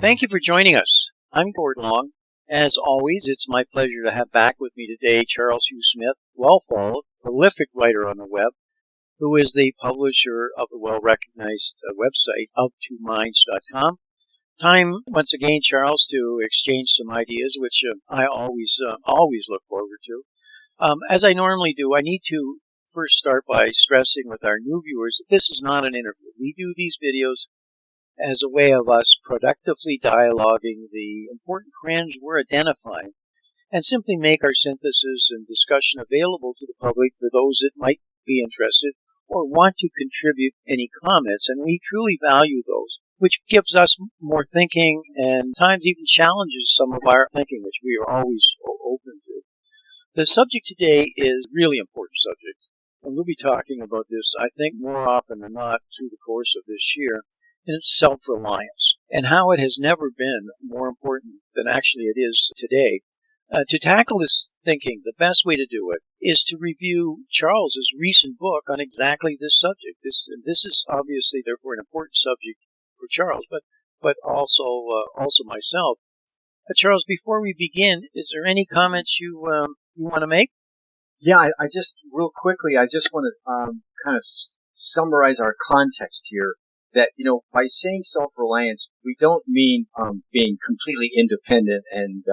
Thank you for joining us. I'm Gordon Long. As always, it's my pleasure to have back with me today Charles Hugh Smith, well followed, prolific writer on the web, who is the publisher of the well-recognized website of2minds.com. Time once again, Charles, to exchange some ideas, which I always look forward to. As I normally do, I need to first start by stressing with our new viewers that this is not an interview. We do these videos as a way of us productively dialoguing the important trends we're identifying and simply make our synthesis and discussion available to the public for those that might be interested or want to contribute any comments. And we truly value those, which gives us more thinking and times even challenges some of our thinking, which we are always open to. The subject today is a really important subject, and we'll be talking about this, I think, more often than not through the course of this year. And it's self-reliance, and how it has never been more important than actually it is today. To tackle this thinking, the best way to do it is to review Charles's recent book on exactly this subject. This is obviously, therefore, an important subject for Charles, but also myself. Charles, before we begin, is there any comments you want to make? Yeah, I just real quickly, I just want to kind of summarize our context here. That, by saying self-reliance, we don't mean being completely independent and,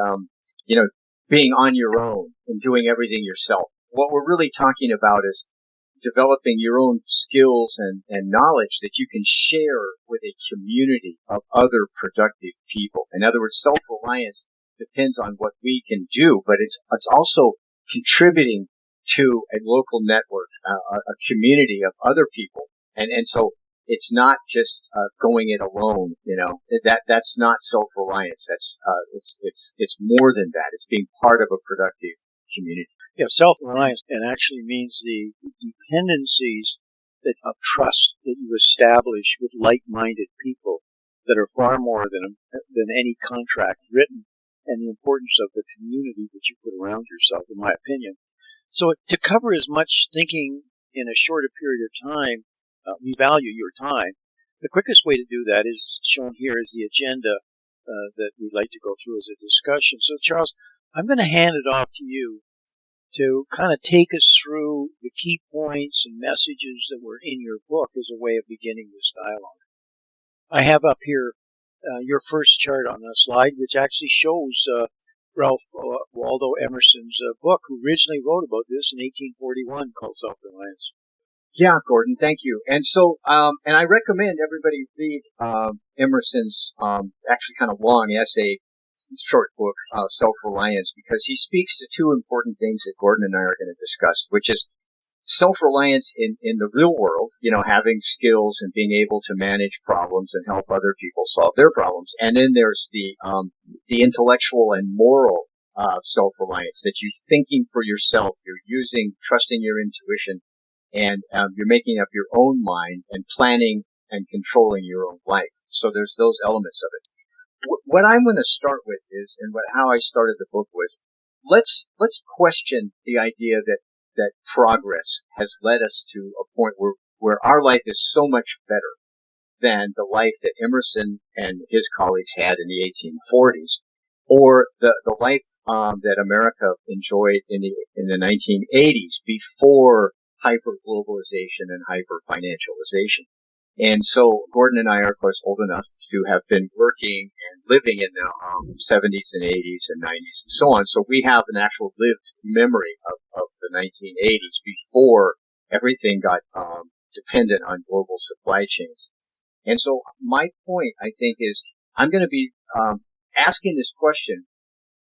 being on your own and doing everything yourself. What we're really talking about is developing your own skills and knowledge that you can share with a community of other productive people. In other words, self-reliance depends on what we can do, but it's also contributing to a local network, a community of other people. And so it's not just going it alone, that's not self-reliance. That's it's more than that. It's being part of a productive community. Yeah, self-reliance and actually means the dependencies of trust that you establish with like-minded people that are far more than any contract written, and the importance of the community that you put around yourself, in my opinion. So to cover as much thinking in a shorter period of time, we value your time. The quickest way to do that is shown here as the agenda that we'd like to go through as a discussion. So, Charles, I'm going to hand it off to you to kind of take us through the key points and messages that were in your book as a way of beginning this dialogue. I have up here your first chart on the slide, which actually shows Ralph Waldo Emerson's book, who originally wrote about this in 1841, called Self-Reliance. Yeah, Gordon, thank you. And so, and I recommend everybody read Emerson's actually kind of long essay, short book, Self-Reliance, because he speaks to two important things that Gordon and I are going to discuss, which is self-reliance in the real world, having skills and being able to manage problems and help other people solve their problems. And then there's the intellectual and moral self-reliance, that you're thinking for yourself, you're trusting your intuition, and you're making up your own mind and planning and controlling your own life. So there's those elements of it. What I'm going to start with is, and how I started the book was, let's question the idea that progress has led us to a point where our life is so much better than the life that Emerson and his colleagues had in the 1840s, or the life that America enjoyed in the 1980s before hyper-globalization and hyper-financialization. And so Gordon and I are, of course, old enough to have been working and living in the 70s and 80s and 90s and so on. So we have an actual lived memory of the 1980s before everything got dependent on global supply chains. And so my point, I think, is I'm going to be asking this question,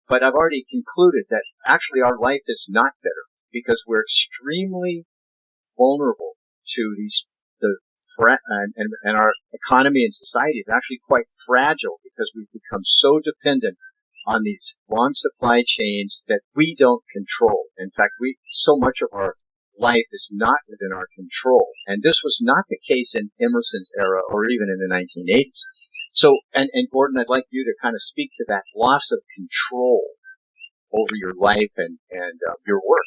but I've already concluded that actually our life is not better because we're extremely vulnerable to and our economy and society is actually quite fragile because we've become so dependent on these long supply chains that we don't control. In fact, so much of our life is not within our control. And this was not the case in Emerson's era or even in the 1980s. So, and Gordon, I'd like you to kind of speak to that loss of control over your life and your work.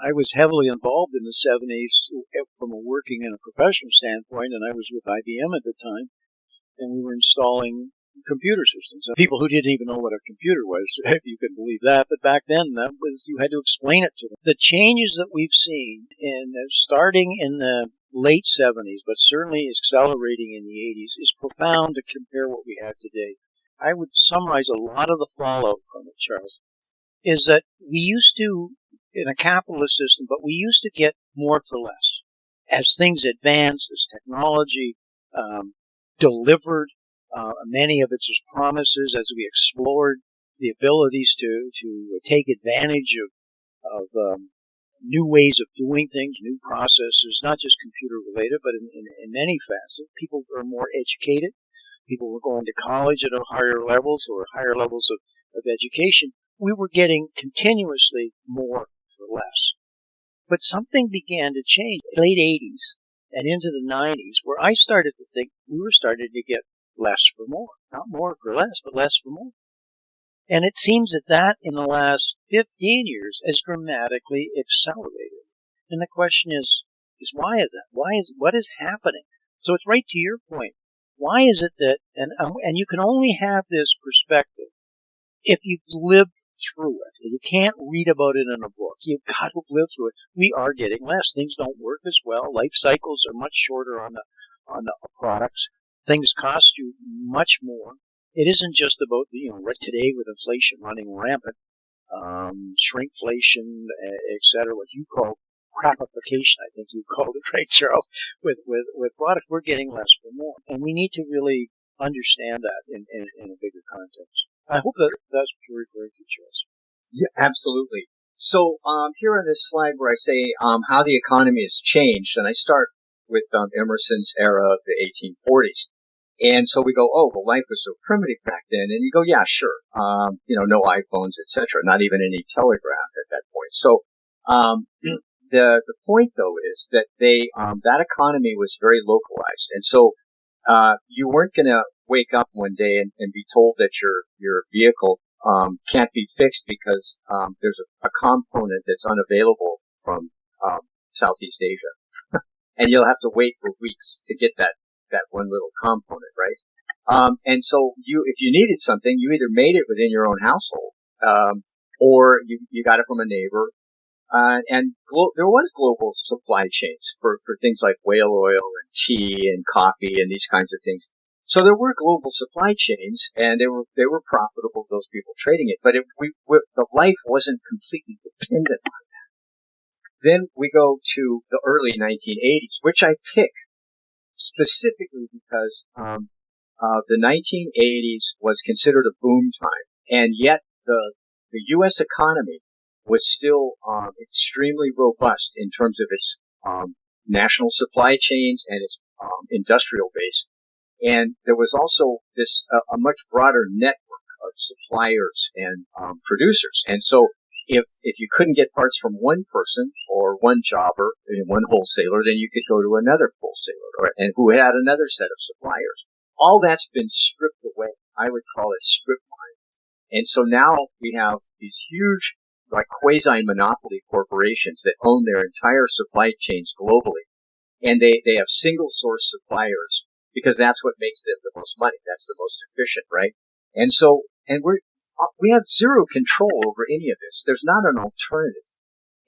I was heavily involved in the 70s from a working and a professional standpoint, and I was with IBM at the time, and we were installing computer systems. People who didn't even know what a computer was, if you can believe that. But back then, that was, you had to explain it to them. The changes that we've seen, starting in the late 70s, but certainly accelerating in the 80s, is profound to compare what we have today. I would summarize a lot of the fallout from it, Charles, is that we used to, in a capitalist system, but we used to get more for less. As things advanced, as technology delivered many of its promises, as we explored the abilities to take advantage of new ways of doing things, new processes, not just computer related, but in many facets. People are more educated. People were going to college at higher levels or higher levels of education. We were getting continuously more for less. But something began to change in the late 80s and into the 90s, where I started to think we were starting to get less for more. Not more for less, but less for more. And it seems that in the last 15 years has dramatically accelerated. And the question is why is that? What is happening? So it's right to your point. Why is it that, and you can only have this perspective if you've lived through it. You can't read about it in a book. You've got to live through it. We are getting less. Things don't work as well. Life cycles are much shorter on the products. Things cost you much more. It isn't just about right today with inflation running rampant, shrinkflation, etc. What you call crapification, I think you called it, right, Charles? With product, we're getting less for more, and we need to really understand that in a bigger context. I hope that's what you're referring to, Charles. Yeah, absolutely. So here on this slide where I say how the economy has changed, and I start with Emerson's era of the 1840s. And so we go, oh, well, life was so primitive back then. And you go, yeah, sure. No iPhones, etc. Not even any telegraph at that point. So the point, though, is that that economy was very localized. And so you weren't going to wake up one day and be told that your vehicle can't be fixed because there's a component that's unavailable from Southeast Asia. And you'll have to wait for weeks to get that one little component, right? And so if you needed something, you either made it within your own household, or you got it from a neighbor. There was global supply chains for things like whale oil and tea and coffee and these kinds of things. So there were global supply chains, and they were profitable, those people trading it. But the life wasn't completely dependent on that. Then we go to the early 1980s, which I pick specifically because the 1980s was considered a boom time, and yet the U.S. economy was still extremely robust in terms of its national supply chains and its industrial base. And there was also a much broader network of suppliers and producers. And so if you couldn't get parts from one person or one jobber and one wholesaler, then you could go to another wholesaler and who had another set of suppliers. All that's been stripped away. I would call it strip mining. And so now we have these huge, like quasi-monopoly corporations that own their entire supply chains globally. And they have single source suppliers because that's what makes them the most money. That's the most efficient, right? And so, we have zero control over any of this. There's not an alternative.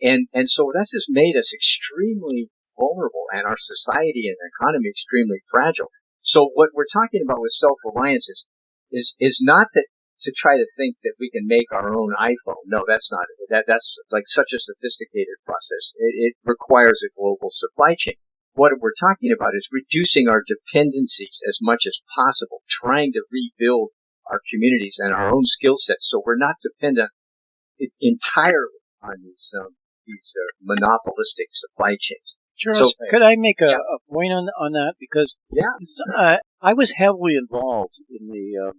And so that's just made us extremely vulnerable and our society and economy extremely fragile. So what we're talking about with self-reliance is not that to try to think that we can make our own iPhone. No, that's not it. That's like such a sophisticated process. It requires a global supply chain. What we're talking about is reducing our dependencies as much as possible, trying to rebuild our communities and our own skill sets so we're not dependent entirely on these monopolistic supply chains. Charles, So, could I make a point on that? Because I was heavily involved in the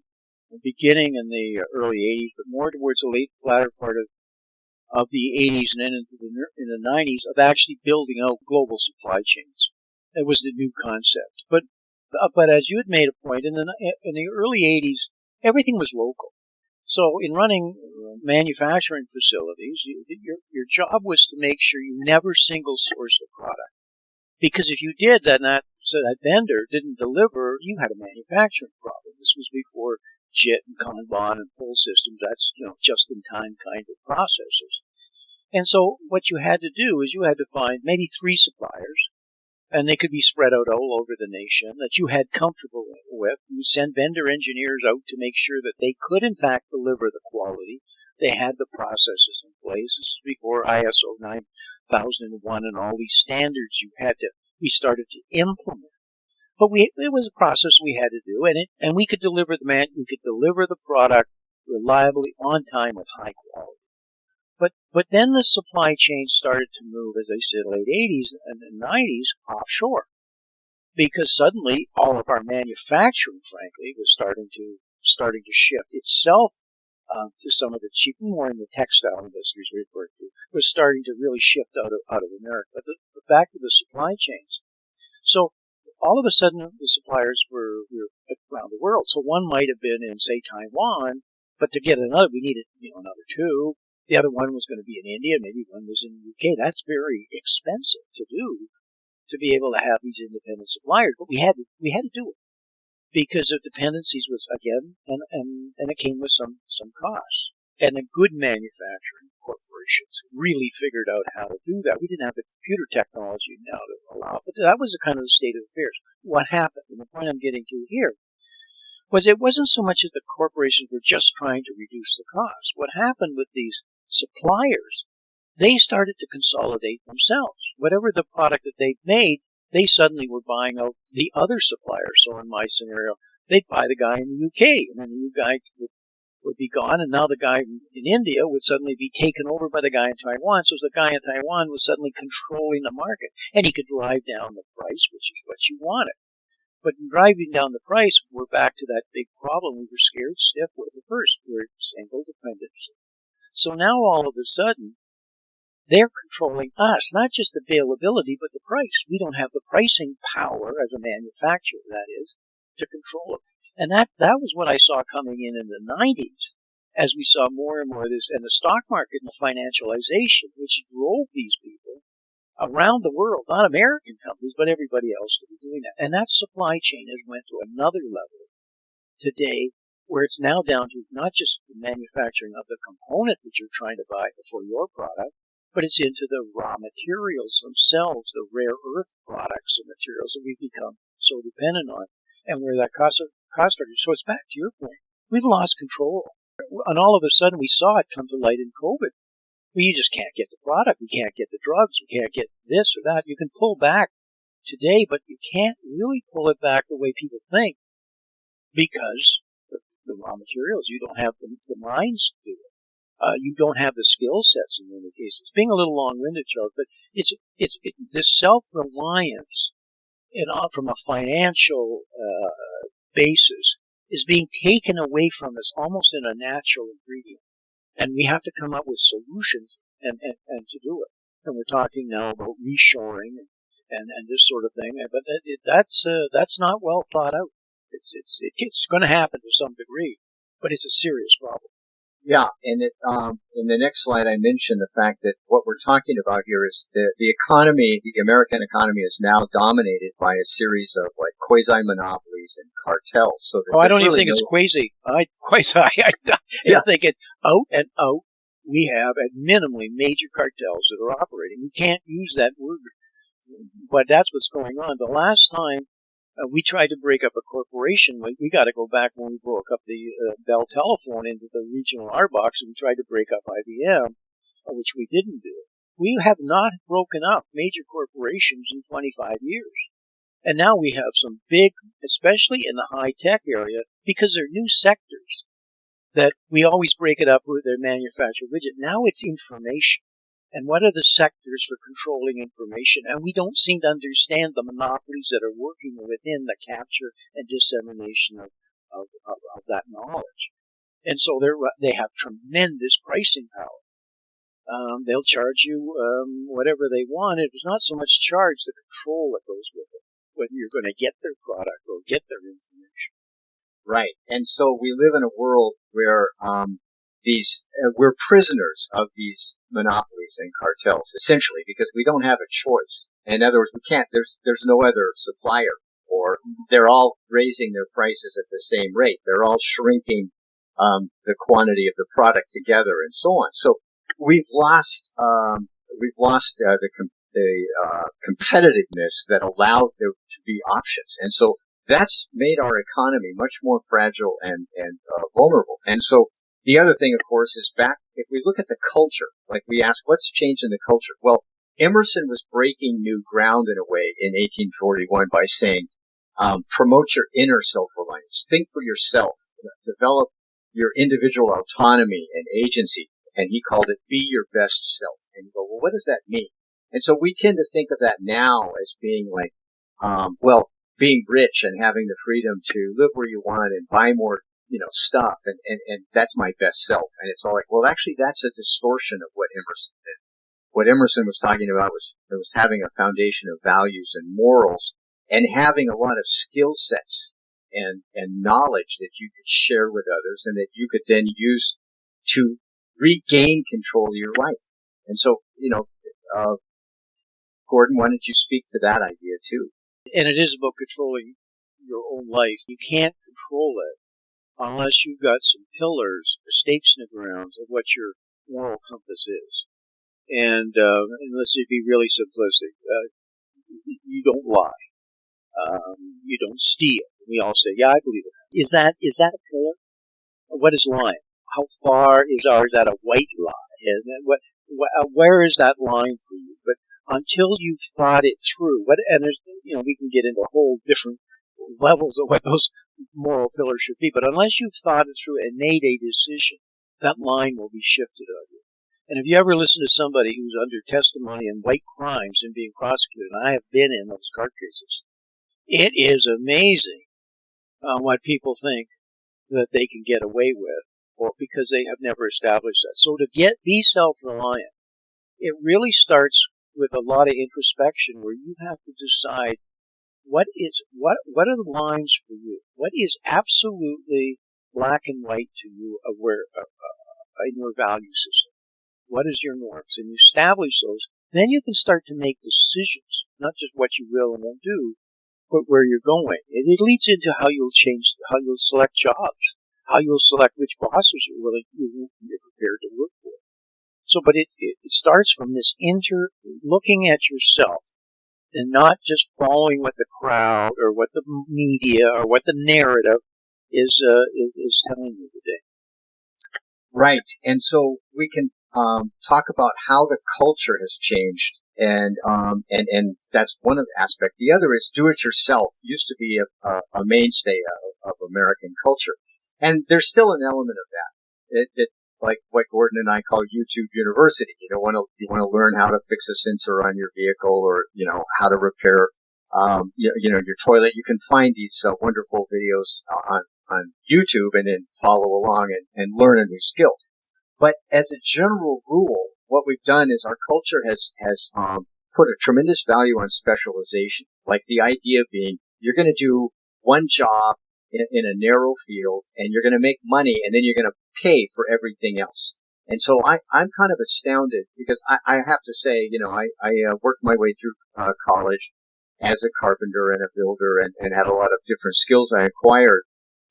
beginning in the early 80s, but more towards the latter part of the 80s and then into the 90s of actually building out global supply chains. It was the new concept. But as you had made a point, in the early 80s, everything was local. So in running manufacturing facilities, your job was to make sure you never single sourced a product. Because if you did, then that so that vendor didn't deliver, you had a manufacturing problem. This was before JIT and Kanban and pull systems. That's, just-in-time kind of processes. And so what you had to do is you had to find maybe 3 suppliers, and they could be spread out all over the nation, that you had comfortable with. You send vendor engineers out to make sure that they could, in fact, deliver the quality. They had the processes in place. This is before ISO 9001 and all these standards we started to implement. But it was a process we had to do, and we could deliver the product reliably on time with high quality. But then the supply chain started to move, as I said, late 80s and the 90s offshore, because suddenly all of our manufacturing, frankly, was starting to shift itself to some of the cheap, more in the textile industries we referred to, was starting to really shift out of America. But back to the supply chains. So all of a sudden, the suppliers were around the world. So one might have been in, say, Taiwan, but to get another, we needed another 2. The other one was going to be in India, maybe one was in the UK. That's very expensive to do, to be able to have these independent suppliers. But we had to do it because of dependencies was, again, and it came with some costs. And the good manufacturing corporations really figured out how to do that. We didn't have the computer technology now to allow it, but that was the kind of the state of affairs. What happened, and the point I'm getting to here, was it wasn't so much that the corporations were just trying to reduce the cost. What happened with these suppliers, they started to consolidate themselves. Whatever the product that they made, they suddenly were buying out the other suppliers. So in my scenario, they'd buy the guy in the UK, and then the new guy would be gone, and now the guy in India would suddenly be taken over by the guy in Taiwan. So the guy in Taiwan was suddenly controlling the market, and he could drive down the price, which is what you wanted. But in driving down the price, we're back to that big problem we were scared stiff with at first. We're single dependency. So now all of a sudden, they're controlling us, not just availability, but the price. We don't have the pricing power as a manufacturer, that is, to control it. And that was what I saw coming in the 90s, as we saw more and more of this, and the stock market and the financialization, which drove these people around the world, not American companies, but everybody else to be doing that. And that supply chain has went to another level today, where it's now down to not just the manufacturing of the component that you're trying to buy for your product, but it's into the raw materials themselves, the rare earth products and materials that we've become so dependent on, and where that cost structure. So it's back to your point. We've lost control. And all of a sudden we saw it come to light in COVID. Well, you just can't get the product. We can't get the drugs. We can't get this or that. You can pull back today, but you can't really pull it back the way people think, because the raw materials, you don't have the minds to do it. You don't have the skill sets in many cases. Being a little long-winded, Charles, but it's this self-reliance from a financial basis is being taken away from us almost in a natural ingredient. And we have to come up with solutions and to do it. And we're talking now about reshoring and this sort of thing. But that's not well thought out. It's going to happen to some degree, but it's a serious problem. Yeah, and in the next slide, I mentioned the fact that what we're talking about here is the economy, the American economy, is now dominated by a series of like quasi-monopolies and cartels. So I don't even think it's quasi. I think it out and out. We have at minimally major cartels that are operating. We can't use that word, but that's what's going on. The last time we tried to break up a corporation, we got to go back when we broke up the Bell Telephone into the regional R box, and we tried to break up IBM, which we didn't do. We have not broken up major corporations in 25 years. And now we have some big, especially in the high-tech area, because they're new sectors, that we always break it up with their manufactured widget. Now it's information. And what are the sectors for controlling information? And we don't seem to understand the monopolies that are working within the capture and dissemination of that knowledge. And so they have tremendous pricing power. They'll charge you whatever they want. If it's not so much charge, the control that goes with it, whether you're going to get their product or get their information. Right. And so we live in a world where we're prisoners of these monopolies and cartels, essentially, because we don't have a choice. In other words, we can't. There's no other supplier, or they're all raising their prices at the same rate. They're all shrinking the quantity of the product together, and so on. So we've lost the competitiveness that allowed there to be options, and so that's made our economy much more fragile and vulnerable. And so the other thing, of course, is back if we look at the culture, like we ask, what's changed in the culture? Well, Emerson was breaking new ground in a way in 1841 by saying, promote your inner self-reliance, think for yourself, develop your individual autonomy and agency. And he called it be your best self. And you go, well, what does that mean? And so we tend to think of that now as being like, being rich and having the freedom to live where you want and buy more, stuff. And that's my best self. And it's all like, well, actually, that's a distortion of what Emerson did. What Emerson was talking about was having a foundation of values and morals and having a lot of skill sets and knowledge that you could share with others and that you could then use to regain control of your life. And so, Gordon, why don't you speak to that idea too? And it is about controlling your own life. You can't control it unless you've got some pillars or stakes in the ground of what your moral compass is. And let's be really simplistic. You don't lie. You don't steal. We all say, yeah, I believe in that. Is that a pillar? What is lying? How far is that a white lie? And where is that line for you? But until you've thought it through, we can get into whole different levels of what those moral pillars should be. But unless you've thought it through and made a decision, that line will be shifted on you. And if you ever listen to somebody who's under testimony in white crimes and being prosecuted, and I have been in those court cases, it is amazing what people think that they can get away with, or because they have never established that. So to be self-reliant, it really starts with a lot of introspection, where you have to decide what are the lines for you, what is absolutely black and white to you of where in your value system. What is your norms? And you establish those, then you can start to make decisions, not just what you will and won't do, but where you're going. And it leads into how you'll select jobs, how you'll select which bosses you're prepared to work for. So, but it starts from this looking at yourself and not just following what the crowd or what the media or what the narrative is telling you today. Right. And so we can talk about how the culture has changed, and that's one of the aspects. The other is do it yourself. Used to be a mainstay of American culture, and there's still an element of that. That like what Gordon and I call YouTube University. You want to learn how to fix a sensor on your vehicle, or how to repair your toilet. You can find these wonderful videos on YouTube and then follow along and learn a new skill. But as a general rule, what we've done is our culture has put a tremendous value on specialization. Like the idea being you're going to do one job in a narrow field and you're going to make money and then you're going to pay for everything else. And so I'm kind of astounded because I have to say, I worked my way through college as a carpenter and a builder and had a lot of different skills I acquired.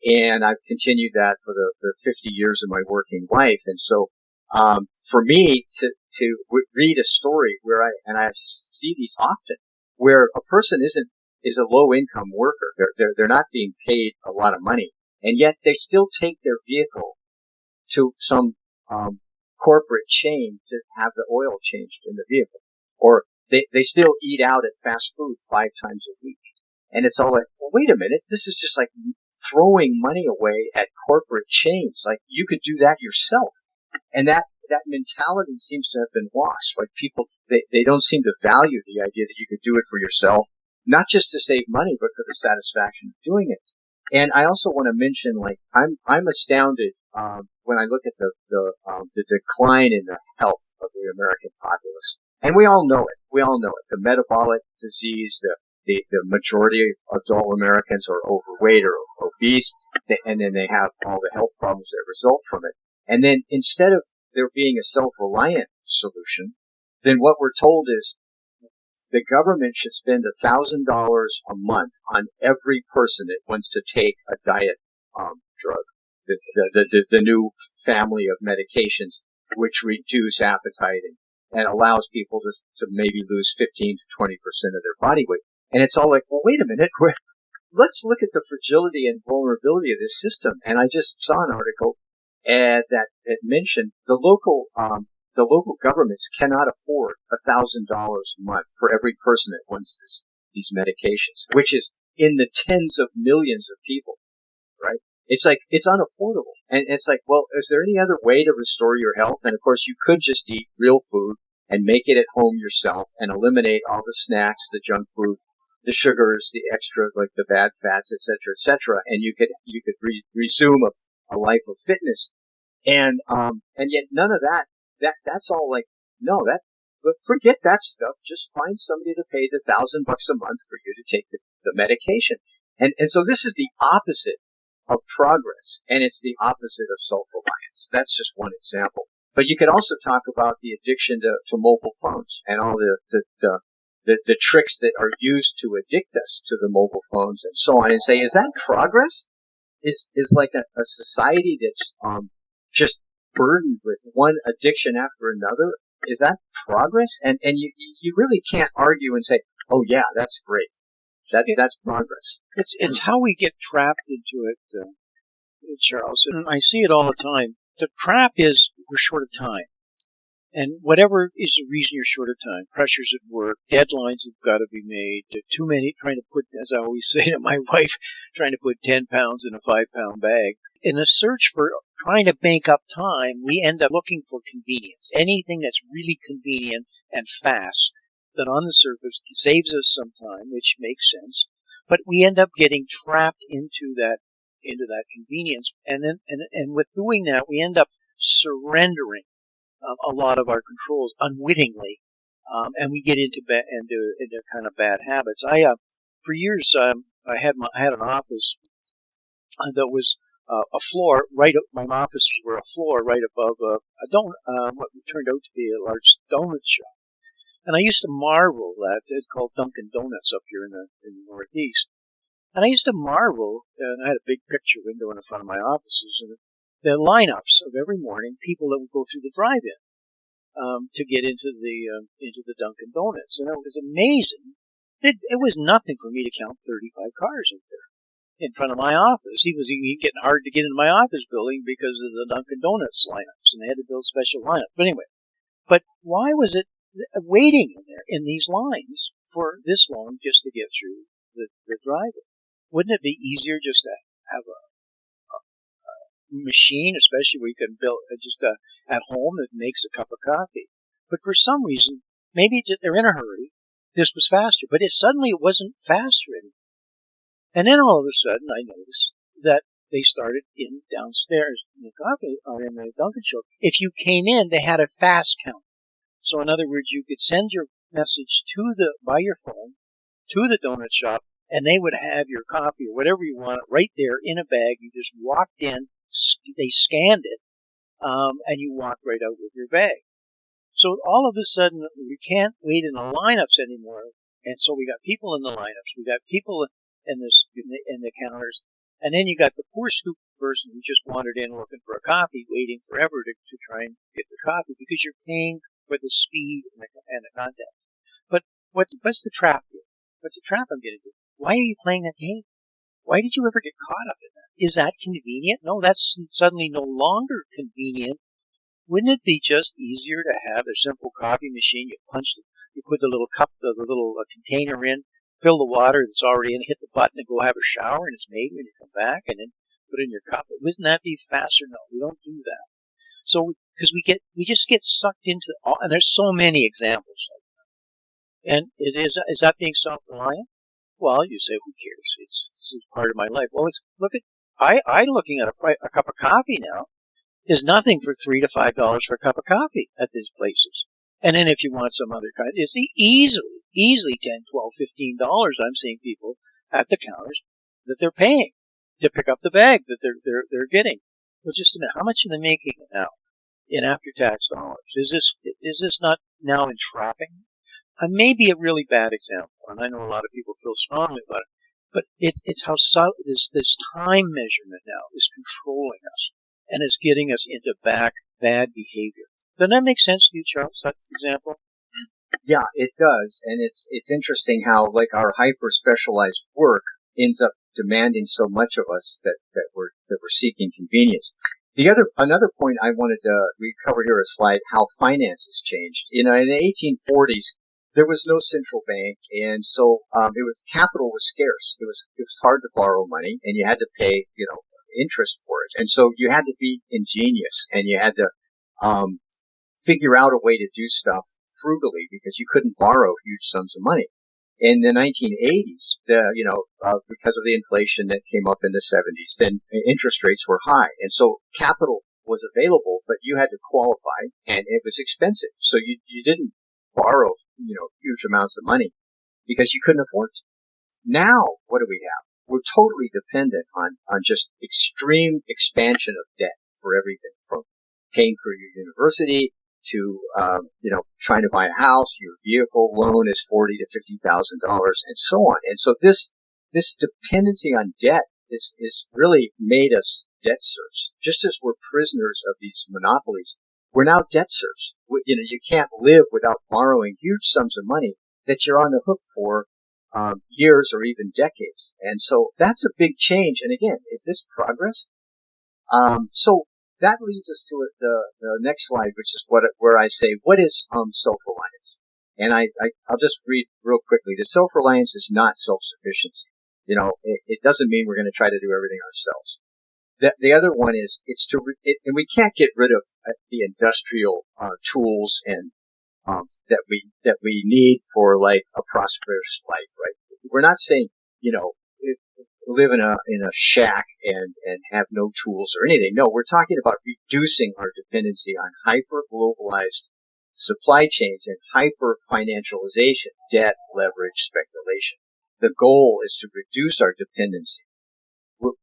And I've continued that for the 50 years of my working life. And so, for me to read a story where I see these often, where a person is a low income worker. They're not being paid a lot of money, and yet they still take their vehicle to some, corporate chain to have the oil changed in the vehicle, or they still eat out at fast food 5 times a week. And it's all like, well, wait a minute, this is just like throwing money away at corporate chains. Like, you could do that yourself. And that mentality seems to have been lost. Like, people, they don't seem to value the idea that you could do it for yourself, not just to save money, but for the satisfaction of doing it. And I also want to mention, like, I'm astounded, when I look at the decline in the health of the American populace. And we all know it. The metabolic disease, the majority of adult Americans are overweight or obese, and then they have all the health problems that result from it. And then instead of there being a self-reliant solution, then what we're told is the government should spend $1,000 a month on every person that wants to take a diet drug, the new family of medications which reduce appetite and allows people to maybe lose 15 to 20% of their body weight. And it's all like, well, wait a minute, let's look at the fragility and vulnerability of this system. And I just saw an article that mentioned the local governments cannot afford $1,000 a month for every person that wants these medications, which is in the tens of millions of people, right? It's like, it's unaffordable. And it's like, well, is there any other way to restore your health? And of course, you could just eat real food and make it at home yourself and eliminate all the snacks, the junk food, the sugars, the extra, like the bad fats, et cetera, and you could resume a life of fitness. And yet none of that's all like, no, forget that stuff. Just find somebody to pay the $1,000 a month for you to take the medication. And so this is the opposite of progress, and it's the opposite of self-reliance. That's just one example. But you could also talk about the addiction to mobile phones and all the tricks that are used to addict us to the mobile phones and so on, and say, is that progress? Is like a society that's just burdened with one addiction after another? Is that progress? And you really can't argue and say, oh yeah, that's great. That's progress. It's how we get trapped into it, Charles. And I see it all the time. The trap is we're short of time. And whatever is the reason you're short of time, pressures at work, deadlines have got to be made, too many, trying to put, as I always say to my wife, trying to put 10 pounds in a 5-pound bag. In a search for trying to make up time, we end up looking for convenience. Anything that's really convenient and fast that on the surface saves us some time, which makes sense. But we end up getting trapped into that convenience. And then, and with doing that, we end up surrendering a lot of our controls unwittingly, and we get into kind of bad habits. For years, I had an office that was a floor right up. My offices were a floor right above what turned out to be a large donut shop. And I used to marvel at it's called Dunkin' Donuts up here in the Northeast. And I used to marvel, and I had a big picture window in the front of my offices, and the lineups of every morning, people that would go through the drive-in to get into the Dunkin' Donuts, and it was amazing. It was nothing for me to count 35 cars out there in front of my office. It was getting hard to get into my office building because of the Dunkin' Donuts lineups, and they had to build special lineups. But anyway, why was it waiting in there in these lines for this long just to get through the drive-in? Wouldn't it be easier just to have a machine, especially where you can build just at home that makes a cup of coffee? But for some reason, maybe they're in a hurry. This was faster, but suddenly it wasn't faster anymore. And then all of a sudden, I noticed that they started downstairs in the coffee or in the Dunkin' shop. If you came in, they had a fast count. So in other words, you could send your message by your phone to the donut shop, and they would have your coffee or whatever you want right there in a bag. You just walked in, they scanned it, and you walked right out with your bag. So all of a sudden, we can't wait in the lineups anymore, and so we got people in the lineups, we got people in the counters, and then you got the poor stupid person who just wandered in looking for a coffee, waiting forever to try and get the coffee because you're paying for the speed and the contact. But what's the trap here? What's the trap I'm getting to? Why are you playing that game? Why did you ever get caught up in that? Is that convenient? No, that's suddenly no longer convenient. Wouldn't it be just easier to have a simple coffee machine? You put the little cup, the little container in, fill the water that's already in, hit the button and go have a shower, and it's made when you come back, and then put in your cup. Wouldn't that be faster? No, we don't do that. So, because we just get sucked into all, and there's so many examples like that. And is that being self-reliant? Well, you say, who cares? This is part of my life. Well, I looking at a cup of coffee now is nothing for $3 to $5 for a cup of coffee at these places. And then if you want some other kind, it's easily $10, $12, $15. I'm seeing people at the counters that they're paying to pick up the bag that they're getting. Well, just a minute, how much are they making now in after-tax dollars? Is this not now entrapping? maybe a really bad example, and I know a lot of people feel strongly about it, but it's how this time measurement now is controlling us and is getting us into bad behavior. Does that make sense to you, Charles, that example? Yeah, it does, and it's interesting how like our hyper specialized work ends up demanding so much of us that we're seeking convenience. Another point I wanted to recover here a slide how finances changed. In the 1840s, there was no central bank, and so capital was scarce. It was hard to borrow money, and you had to pay interest for it, and so you had to be ingenious, and you had to figure out a way to do stuff frugally because you couldn't borrow huge sums of money. In the 1980s, because of the inflation that came up in the 70s, then interest rates were high. And so capital was available, but you had to qualify and it was expensive. So you didn't borrow, huge amounts of money because you couldn't afford it. Now, what do we have? We're totally dependent on just extreme expansion of debt for everything from paying for your university to, trying to buy a house. Your vehicle loan is $40,000 to $50,000 and so on. And so this dependency on debt is really made us debt serfs. Just as we're prisoners of these monopolies, we're now debt serfs. You can't live without borrowing huge sums of money that you're on the hook for years or even decades. And so that's a big change. And again, is this progress? So that leads us to the next slide, which is where I say, what is self-reliance? And I'll just read real quickly. The self-reliance is not self-sufficiency. It doesn't mean we're going to try to do everything ourselves. The other one is and we can't get rid of the industrial tools and that we need for like a prosperous life, right? We're not saying live in a shack and have no tools or anything. No, we're talking about reducing our dependency on hyper globalized supply chains and hyper financialization, debt, leverage, speculation. The goal is to reduce our dependency,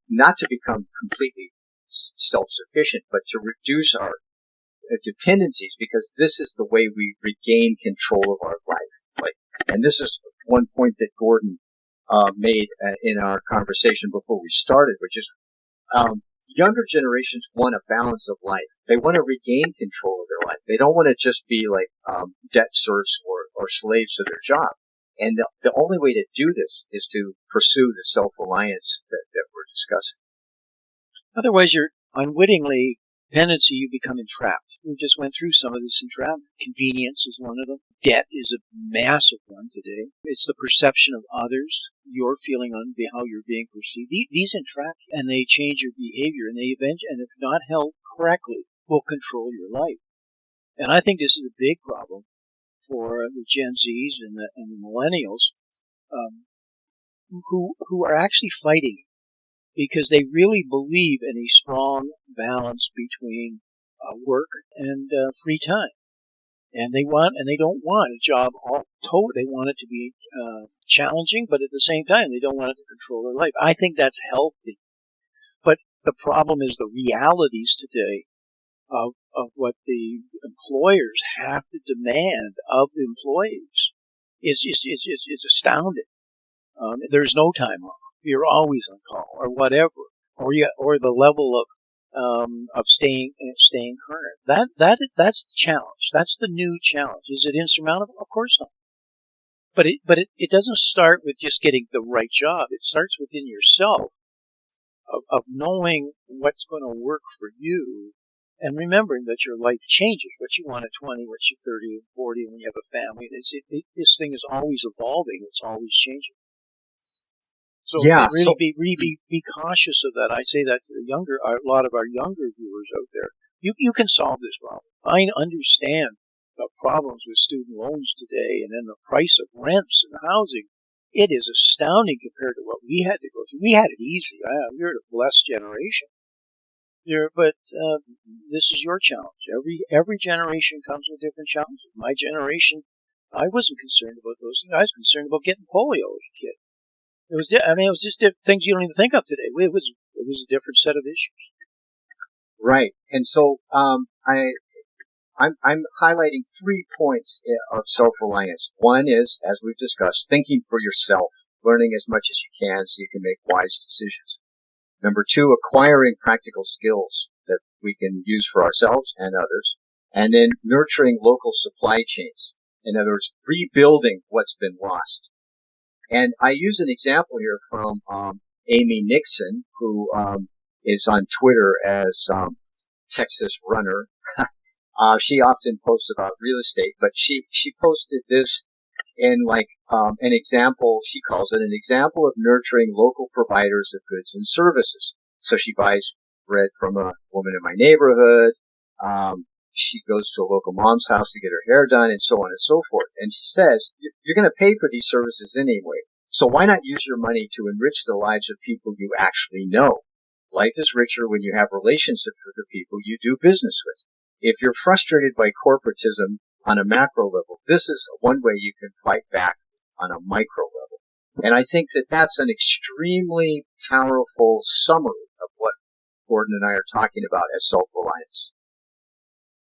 not to become completely self-sufficient, but to reduce our dependencies, because this is the way we regain control of our life. And this is one point that Gordon made in our conversation before we started, which is younger generations want a balance of life. They want to regain control of their life. They don't want to just be like debt serfs or slaves to their job. And the only way to do this is to pursue the self-reliance that we're discussing. Otherwise, you're unwittingly dependency, you become entrapped. We just went through some of this entrapment. Convenience is one of them. Debt is a massive one today. It's the perception of others, your feeling on how you're being perceived. These entrap you, and they change your behavior, and if not held correctly, will control your life. And I think this is a big problem for the Gen Zs and the millennials who are actually fighting because they really believe in a strong balance between work and free time, and they don't want a job they want it to be challenging, but at the same time they don't want it to control their life. I think that's healthy, but the problem is the realities today of what the employers have to demand of the employees is astounding. There's no time off. You're always on call, or whatever, or the level of staying current. That's the challenge. That's the new challenge. Is it insurmountable? Of course not. But it doesn't start with just getting the right job. It starts within yourself of knowing what's going to work for you, and remembering that your life changes. What you want at 20, what you 30 and 40, when you have a family. This thing is always evolving. It's always changing. So be cautious of that. I say that to a lot of our younger viewers out there. You can solve this problem. I understand the problems with student loans today, and then the price of rents and housing. It is astounding compared to what we had to go through. We had it easy. We're a blessed generation. But this is your challenge. Every generation comes with different challenges. My generation, I wasn't concerned about those things. I was concerned about getting polio as a kid. It was just things you don't even think of today. It was a different set of issues. Right. And so, I I'm highlighting 3 points of self-reliance. One is, as we've discussed, thinking for yourself, learning as much as you can so you can make wise decisions. Number 2, acquiring practical skills that we can use for ourselves and others. And then nurturing local supply chains. In other words, rebuilding what's been lost. And I use an example here from Amy Nixon, who is on Twitter as Texas Runner. She often posts about real estate, but she posted this in an example. She calls it an example of nurturing local providers of goods and services. So she buys bread from a woman in my neighborhood. She goes to a local mom's house to get her hair done, and so on and so forth. And she says, you're going to pay for these services anyway. So why not use your money to enrich the lives of people you actually know? Life is richer when you have relationships with the people you do business with. If you're frustrated by corporatism on a macro level, this is one way you can fight back on a micro level. And I think that that's an extremely powerful summary of what Gordon and I are talking about as self-reliance.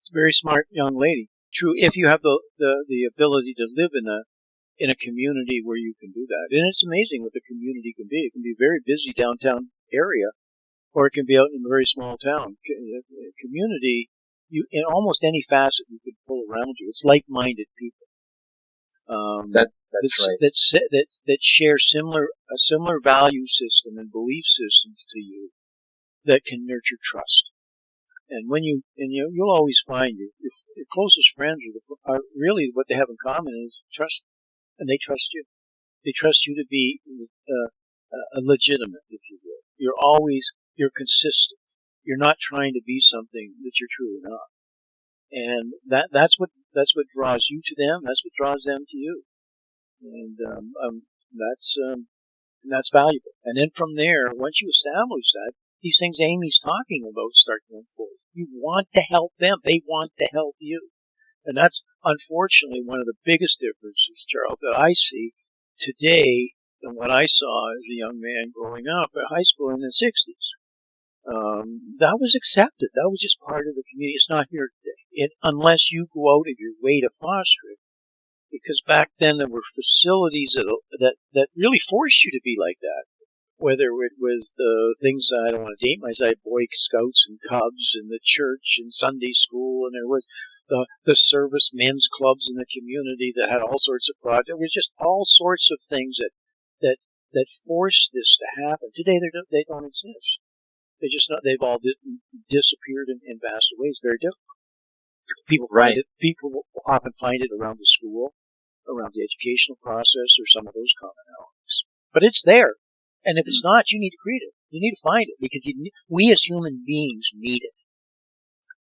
It's a very smart young lady. True, if you have the ability to live in a community where you can do that. And it's amazing what the community can be. It can be a very busy downtown area, or it can be out in a very small town. Community, in almost any facet you could pull around you. It's like-minded people. That's right. That share a similar value system and belief systems to you that can nurture trust. And you'll always find your closest friends are really what they have in common is trust, and they trust you. They trust you to be a legitimate, if you will. You're consistent. You're not trying to be something that you're truly not. And that's what draws you to them. That's what draws them to you. And that's valuable. And then from there, once you establish that, these things Amy's talking about start going forward. You want to help them. They want to help you. And that's unfortunately one of the biggest differences, Charles, that I see today than what I saw as a young man growing up at high school in the 60s. That was accepted. That was just part of the community. It's not here today. Unless you go out of your way to foster it. Because back then there were facilities that really forced you to be like that. Whether it was the things, I don't want to date myself, Boy Scouts and Cubs and the church and Sunday school, and there was the service men's clubs in the community that had all sorts of projects. There was just all sorts of things that forced this to happen. Today they don't exist. They've all disappeared in vast ways. Very different. People often find it around the school, around the educational process, or some of those commonalities. But it's there. And if it's not, you need to create it. You need to find it because we as human beings need it.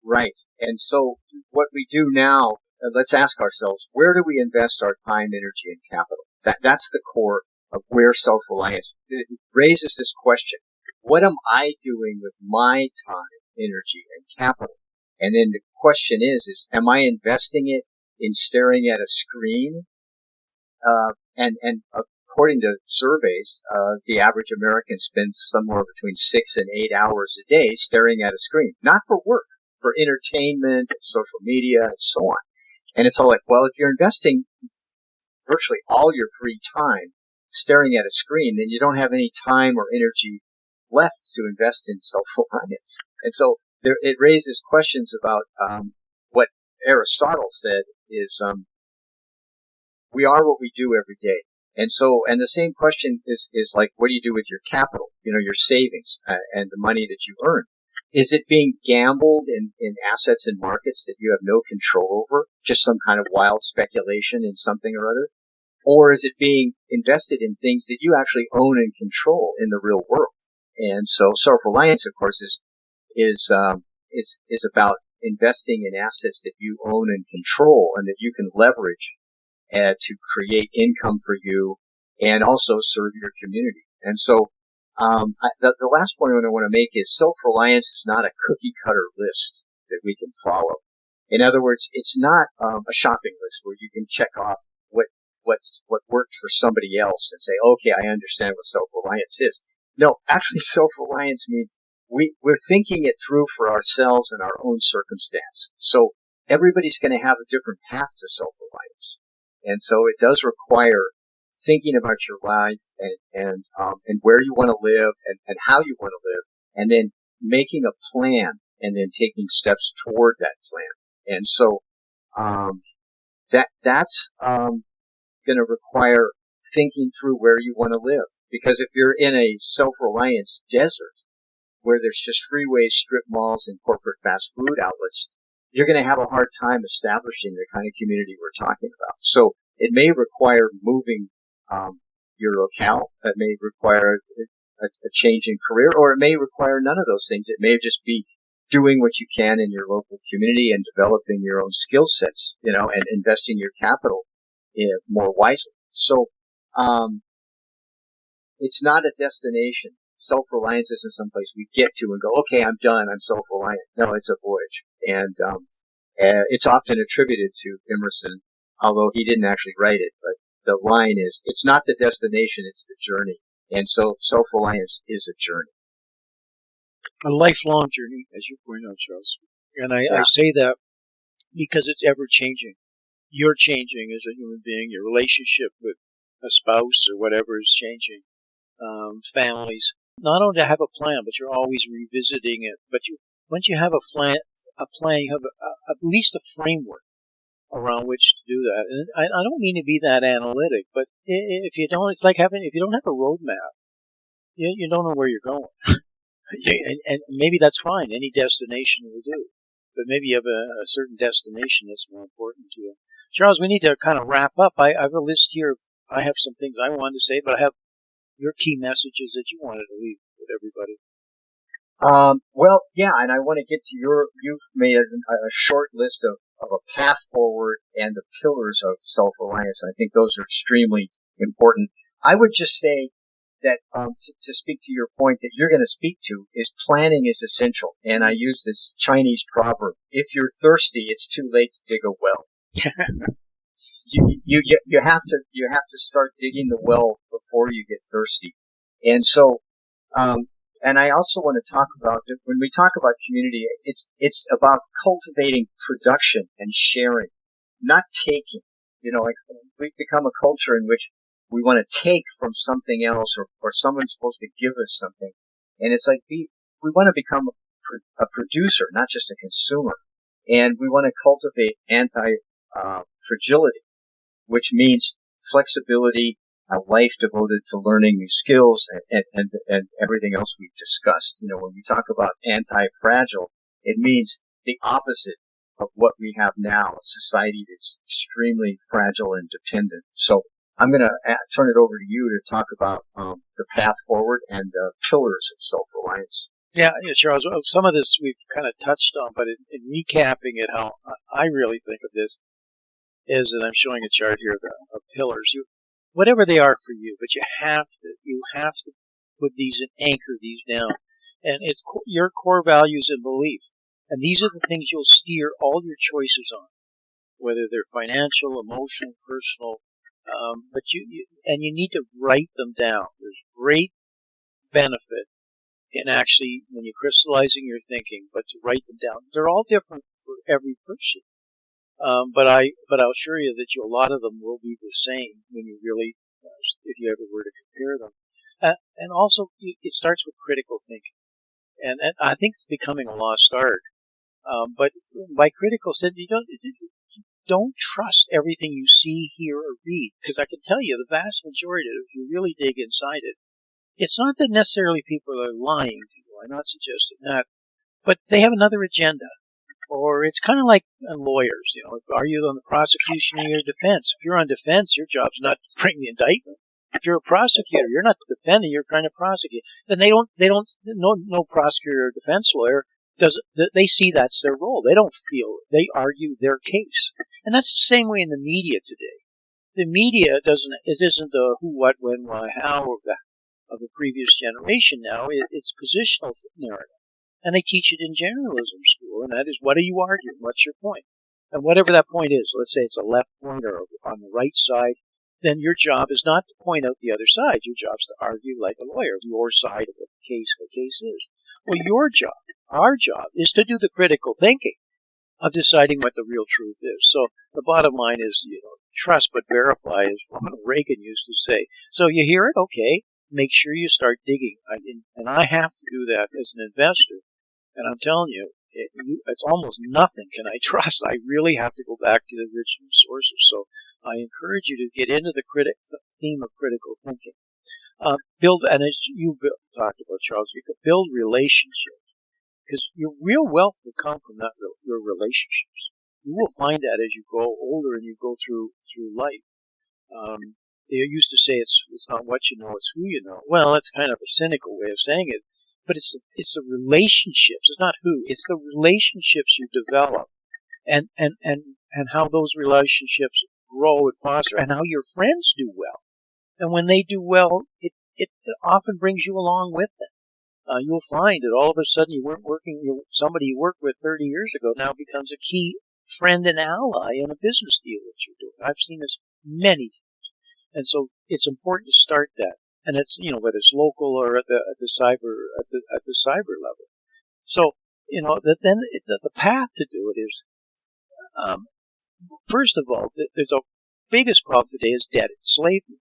Right. And so what we do now, let's ask ourselves, where do we invest our time, energy, and capital? That's the core of where self-reliance raises this question. What am I doing with my time, energy, and capital? And then the question is am I investing it in staring at a screen? And according to surveys, the average American spends somewhere between 6 and 8 hours a day staring at a screen, not for work, for entertainment, social media, and so on. And it's all like, well, if you're investing virtually all your free time staring at a screen, then you don't have any time or energy left to invest in self-reliance. And so it raises questions about what Aristotle said is we are what we do every day. And the same question is like, what do you do with your capital, your savings and the money that you earn? Is it being gambled in assets and markets that you have no control over, just some kind of wild speculation in something or other? Or is it being invested in things that you actually own and control in the real world? And so self-reliance, of course, is about investing in assets that you own and control and that you can leverage to create income for you and also serve your community. And so the last point I want to make is self-reliance is not a cookie-cutter list that we can follow. In other words, it's not a shopping list where you can check off what worked for somebody else and say, okay, I understand what self-reliance is. No, actually self-reliance means we're thinking it through for ourselves and our own circumstance. So everybody's going to have a different path to self-reliance. And so it does require thinking about your life and where you want to live and how you want to live, and then making a plan and then taking steps toward that plan. And so that's going to require thinking through where you want to live. Because if you're in a self-reliance desert where there's just freeways, strip malls, and corporate fast food outlets, you're going to have a hard time establishing the kind of community we're talking about. So it may require moving your locale. It may require a change in career, or it may require none of those things. It may just be doing what you can in your local community and developing your own skill sets, and investing your capital more wisely. So it's not a destination. Self-reliance isn't someplace we get to and go, okay, I'm done, I'm self-reliant. No, it's a voyage. And it's often attributed to Emerson, although he didn't actually write it. But the line is, it's not the destination, it's the journey. And so self-reliance is a journey. A lifelong journey, as you point out, Charles. And I say that because it's ever-changing. You're changing as a human being. Your relationship with a spouse or whatever is changing. Families. Not only to have a plan, but you're always revisiting it. But once you have a plan, you have at least a framework around which to do that. And I don't mean to be that analytic, but if you don't, it's like if you don't have a roadmap, you don't know where you're going. and maybe that's fine. Any destination will do. But maybe you have a certain destination that's more important to you. Charles, we need to kind of wrap up. I have a list here. I have some things I wanted to say, but I have your key messages that you wanted to leave with everybody. Well, yeah, and I want to get to you've made a short list of a path forward and the pillars of self-reliance. I think those are extremely important. I would just say that, to speak to your point that you're going to speak to, is planning is essential. And I use this Chinese proverb: if you're thirsty, it's too late to dig a well. You have to start digging the well before you get thirsty. And so, and I also want to talk about, when we talk about community, it's about cultivating production and sharing, not taking. Like, we've become a culture in which we want to take from something else, or someone's supposed to give us something. And it's like, we want to become a producer, not just a consumer. And we want to cultivate fragility, which means flexibility, a life devoted to learning new skills and everything else we've discussed. When we talk about anti-fragile, it means the opposite of what we have now, a society that's extremely fragile and dependent. So I'm going to turn it over to you to talk about the path forward and the pillars of self-reliance. Yeah, Charles, some of this we've kind of touched on, but in recapping it, how I really think of this is, and I'm showing a chart here of pillars. Whatever they are for you, but you have to put these and anchor these down. And it's your core values and belief. And these are the things you'll steer all your choices on, whether they're financial, emotional, personal. But you need to write them down. There's great benefit in actually, when you're crystallizing your thinking, but to write them down. They're all different for every person. But I'll assure you that a lot of them will be the same when you really, if you ever were to compare them. And also, it starts with critical thinking. And I think it's becoming a lost art. But by critical thinking, you don't trust everything you see, hear, or read. Because I can tell you, the vast majority of it, if you really dig inside it, it's not that necessarily people are lying to you. I'm not suggesting that. But they have another agenda. Or it's kind of like lawyers, are you on the prosecution or your defense? If you're on defense, your job's not to bring the indictment. If you're a prosecutor, you're not defending, you're trying to prosecute. Then no prosecutor or defense lawyer they see that's their role. They don't feel, they argue their case. And that's the same way in the media today. The media isn't the who, what, when, why, how of the previous generation now. It's positional narrative. And they teach it in journalism school, and that is, what are you arguing? What's your point? And whatever that point is, let's say it's a left point or on the right side, then your job is not to point out the other side. Your job is to argue like a lawyer, your side of what the case is. Well, our job, is to do the critical thinking of deciding what the real truth is. So the bottom line is, trust but verify, as Ronald Reagan used to say. So you hear it, okay, make sure you start digging. And I have to do that as an investor. And I'm telling you, it's almost nothing can I trust. I really have to go back to the original sources. So I encourage you to get into the theme of critical thinking. And as you talked about, Charles, you can build relationships. Because your real wealth will come from your relationships. You will find that as you grow older and you go through life. They used to say it's not what you know, it's who you know. Well, that's kind of a cynical way of saying it, but it's the relationships. It's not who. It's the relationships you develop, and how those relationships grow and foster, and how your friends do well. And when they do well, it often brings you along with them. You'll find that all of a sudden somebody you worked with 30 years ago now becomes a key friend and ally in a business deal that you're doing. I've seen this many times. And so it's important to start that. And it's, whether it's local or at the cyber level. So, the path to do it is, first of all, there's a biggest problem today is debt enslavement.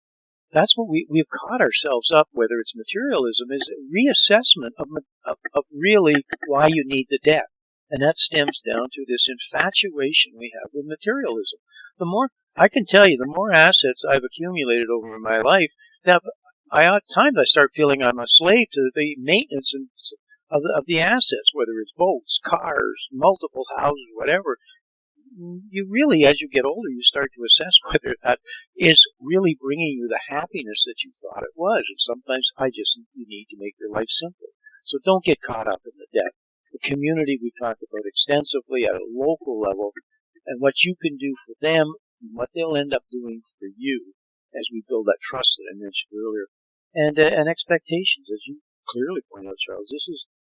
That's what we've caught ourselves up, whether it's materialism, is a reassessment of really why you need the debt. And that stems down to this infatuation we have with materialism. I can tell you, the more assets I've accumulated over my life, that at times I start feeling I'm a slave to the maintenance of the assets, whether it's boats, cars, multiple houses, whatever. You really, as you get older, you start to assess whether that is really bringing you the happiness that you thought it was. And sometimes you need to make your life simple. So don't get caught up in the debt. The community we talked about extensively at a local level, and what you can do for them, and what they'll end up doing for you as we build that trust that I mentioned earlier. And expectations, as you clearly point out, Charles.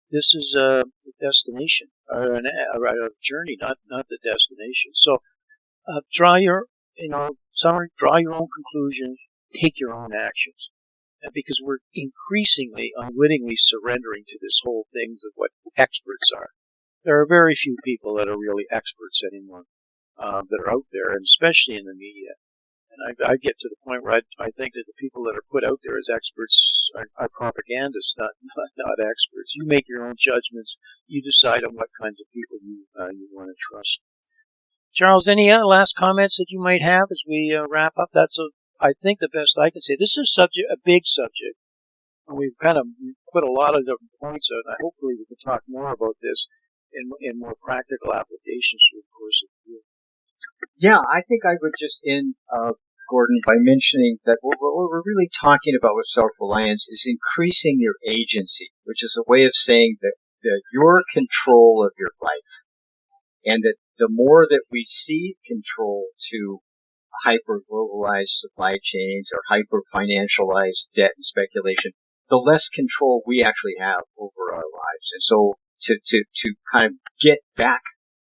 This is a destination, or a journey, not the destination. So, draw your own conclusions, take your own actions, because we're increasingly, unwittingly surrendering to this whole thing of what experts are. There are very few people that are really experts anymore, that are out there, and especially in the media. And I get to the point where I think that the people that are put out there as experts are propagandists, not experts. You make your own judgments. You decide on what kinds of people you want to trust. Charles, any last comments that you might have as we wrap up? I think the best I can say. This is a big subject, and we've kind of put a lot of different points out. And hopefully, we can talk more about this in more practical applications through the course of the year. Yeah, I think I would just end, Gordon, by mentioning that what we're really talking about with self-reliance is increasing your agency, which is a way of saying that your control of your life, and that the more that we cede control to hyper-globalized supply chains or hyper-financialized debt and speculation, the less control we actually have over our lives. And so to kind of get back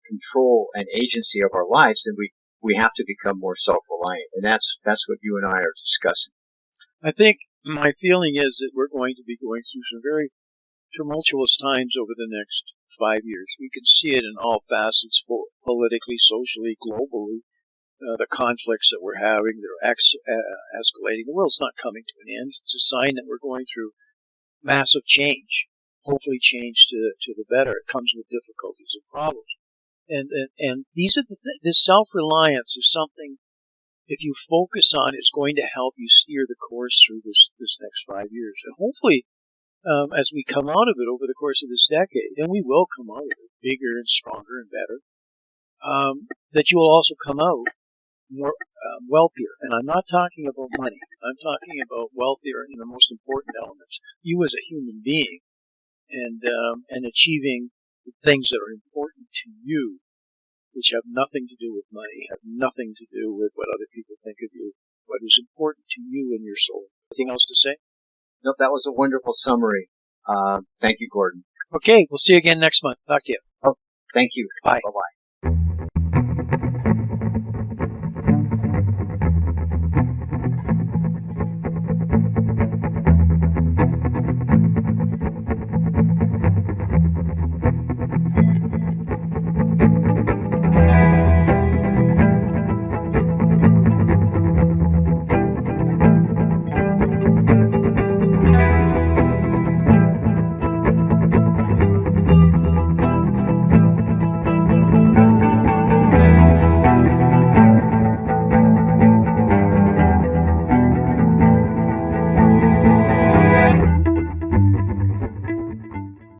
control and agency of our lives, then we have to become more self-reliant. And that's what you and I are discussing. I think my feeling is that we're going to be going through some very tumultuous times over the next 5 years. We can see it in all facets, politically, socially, globally. The conflicts that we're having, they're escalating. The world's not coming to an end. It's a sign that we're going through massive change, hopefully change to the better. It comes with difficulties and problems. And these are this self-reliance is something, if you focus on, is going to help you steer the course through this next 5 years. And hopefully, as we come out of it over the course of this decade, and we will come out of it bigger and stronger and better, that you will also come out more wealthier. And I'm not talking about money. I'm talking about wealthier in the most important elements. You as a human being, and achieving the things that are important to you, which have nothing to do with money, have nothing to do with what other people think of you, what is important to you and your soul. Anything else to say? Nope, that was a wonderful summary. Thank you, Gordon. Okay, we'll see you again next month. Talk to you. Oh, thank you. Bye. Bye-bye.